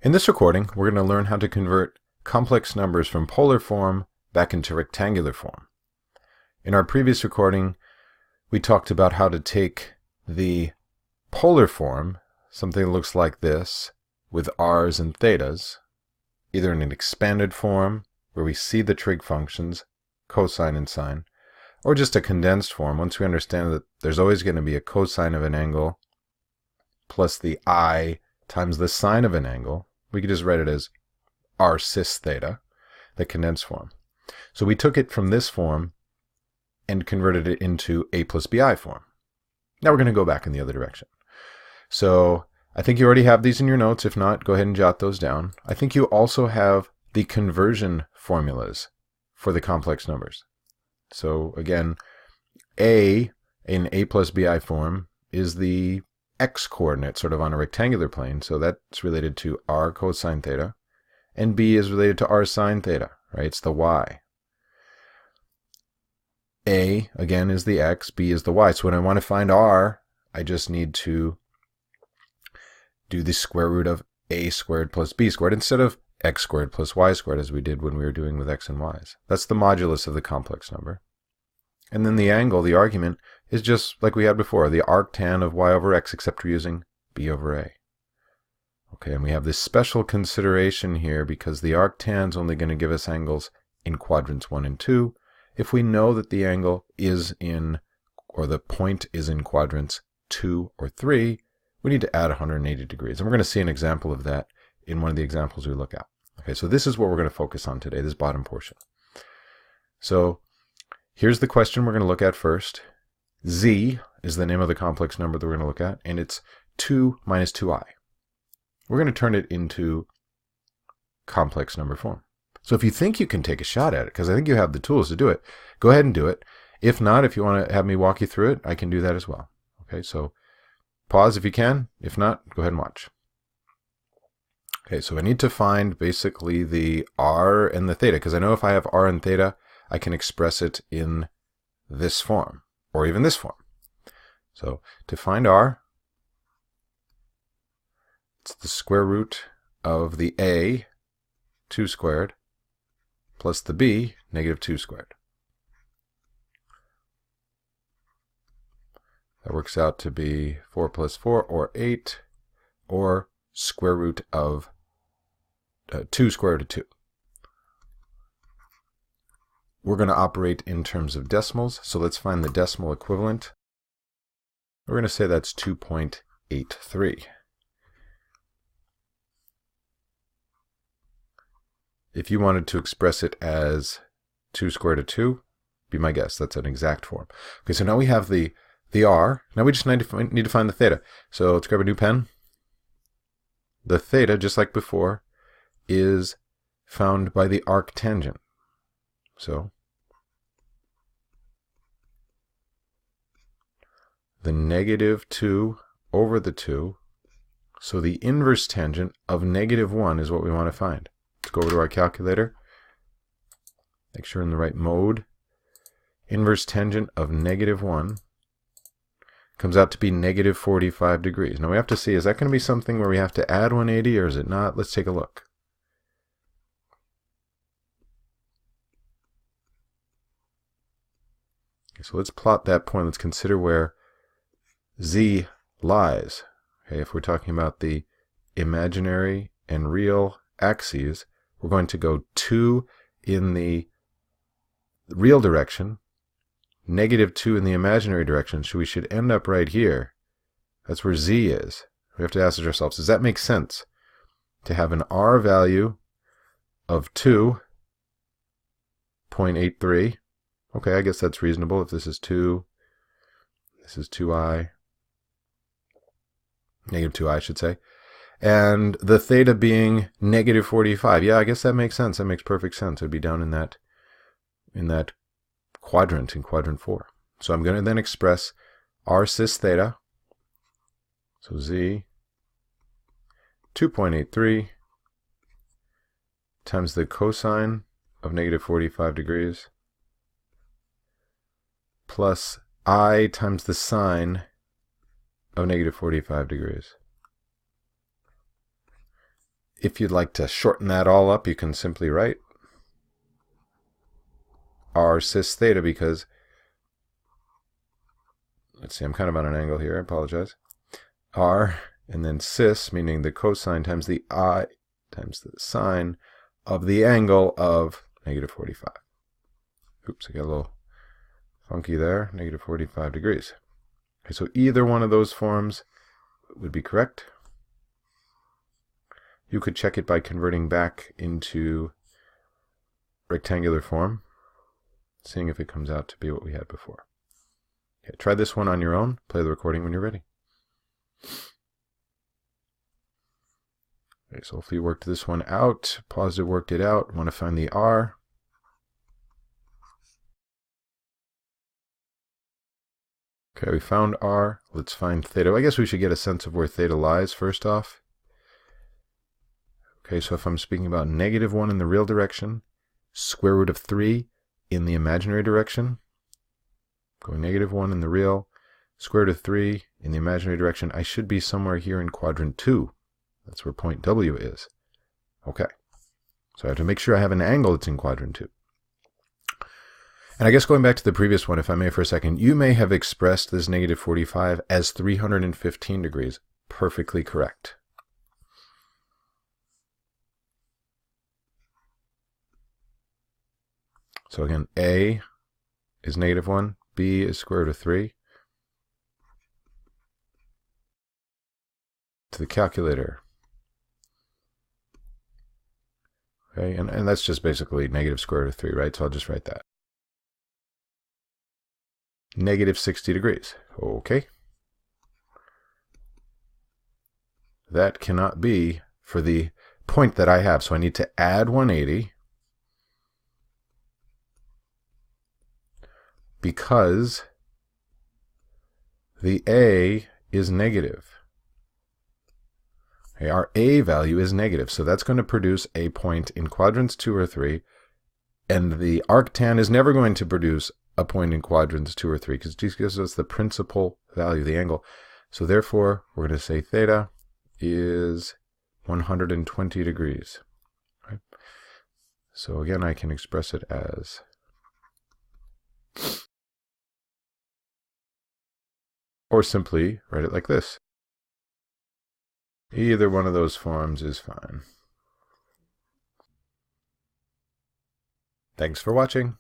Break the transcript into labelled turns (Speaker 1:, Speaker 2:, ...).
Speaker 1: In this recording, we're going to learn how to convert complex numbers from polar form back into rectangular form. In our previous recording, we talked about how to take the polar form, something that looks like this, with r's and thetas, either in an expanded form, where we see the trig functions, cosine and sine, or just a condensed form, once we understand that there's always going to be a cosine of an angle plus the I times the sine of an angle. We could just write it as r cis theta, the condensed form. So we took it from this form and converted it into a plus bi form. Now we're going to go back in the other direction. So I think you already have these in your notes. If not, go ahead and jot those down. I think you also have the conversion formulas for the complex numbers. So again, a in a plus bi form is the x-coordinate, sort of on a rectangular plane, so that's related to r cosine theta, and b is related to r sine theta, right? It's the y. A, again, is the x, b is the y. So when I want to find r, I just need to do the square root of a squared plus b squared instead of x squared plus y squared as we did when we were doing with x and y's. That's the modulus of the complex number. And then the angle, the argument, is just like we had before, the arctan of y over x, except we're using b over a. Okay, and we have this special consideration here because the arctan is only going to give us angles in quadrants 1 and 2. If we know that the angle is in, or the point is in quadrants 2 or 3, we need to add 180 degrees. And we're going to see an example of that in one of the examples we look at. Okay, so this is what we're going to focus on today, this bottom portion. So here's the question we're going to look at first. Z is the name of the complex number that we're going to look at, and it's 2 minus 2i. We're going to turn it into complex number form. So if you think you can take a shot at it, because I think you have the tools to do it, go ahead and do it. If not, if you want to have me walk you through it, I can do that as well. Okay, so pause if you can. If not, go ahead and watch. Okay, so I need to find basically the r and the theta, because I know if I have r and theta, I can express it in this form, or even this form. So to find r, it's the square root of the a, 2 squared, plus the b, negative 2 squared. That works out to be 4 plus 4, or 8, or square root of 2 square root of 2. We're going to operate in terms of decimals, so let's find the decimal equivalent. We're going to say that's 2.83. If you wanted to express it as 2 squared root of 2, be my guess, that's an exact form. Okay, so now we have the r. Now we just need to find the theta. So let's grab a new pen. The theta, just like before, is found by the arctangent. So the negative 2 over the 2, so the inverse tangent of negative 1 is what we want to find. Let's go over to our calculator. Make sure in the right mode. Inverse tangent of negative 1 comes out to be negative 45 degrees. Now we have to see, is that going to be something where we have to add 180 or is it not? Let's take a look. Okay, so let's plot that point. Let's consider where z lies. Okay, if we're talking about the imaginary and real axes, we're going to go 2 in the real direction, negative 2 in the imaginary direction, so we should end up right here. That's where z is. We have to ask ourselves, does that make sense to have an r value of 2.83? Okay, I guess that's reasonable if this is 2, this is 2i, negative 2i I should say, and the theta being negative 45. Yeah, I guess that makes sense. That makes perfect sense. It would be down in that quadrant, in quadrant 4. So I'm going to then express r cis theta, so z, 2.83 times the cosine of negative 45 degrees plus I times the sine of negative 45 degrees. if you'd like to shorten that all up, you can simply write r cis theta, because, let's see, I'm kind of on an angle here, I apologize. R, and then cis, meaning the cosine times the I times the sine of the angle of negative 45. Oops, I got a little funky there, negative 45 degrees. Okay, so either one of those forms would be correct. You could check it by converting back into rectangular form, seeing if it comes out to be what we had before. Okay, try this one on your own. Play the recording when you're ready. Okay, so if we worked this one out, paused it, worked it out, want to find the r. Okay, we found r. Let's find theta. I guess we should get a sense of where theta lies first off. Okay, so if I'm speaking about negative 1 in the real direction, square root of 3 in the imaginary direction, going negative 1 in the real, square root of 3 in the imaginary direction, I should be somewhere here in quadrant 2. That's where point W is. Okay, so I have to make sure I have an angle that's in quadrant 2. And I guess going back to the previous one, if I may for a second, you may have expressed this negative 45 as 315 degrees. Perfectly correct. So again, A is negative 1, B is square root of 3. To the calculator. Okay, and that's just basically negative square root of 3, right? So I'll just write that. Negative 60 degrees. Okay. That cannot be for the point that I have. So I need to add 180 because the A is negative. Okay, our A value is negative, so that's going to produce a point in quadrants 2 or 3, and the arctan is never going to produce a point in quadrants 2 or 3 because it just gives us the principal value, the angle. So therefore, we're going to say theta is 120 degrees. Right? So again, I can express it as or simply write it like this. Either one of those forms is fine. Thanks for watching.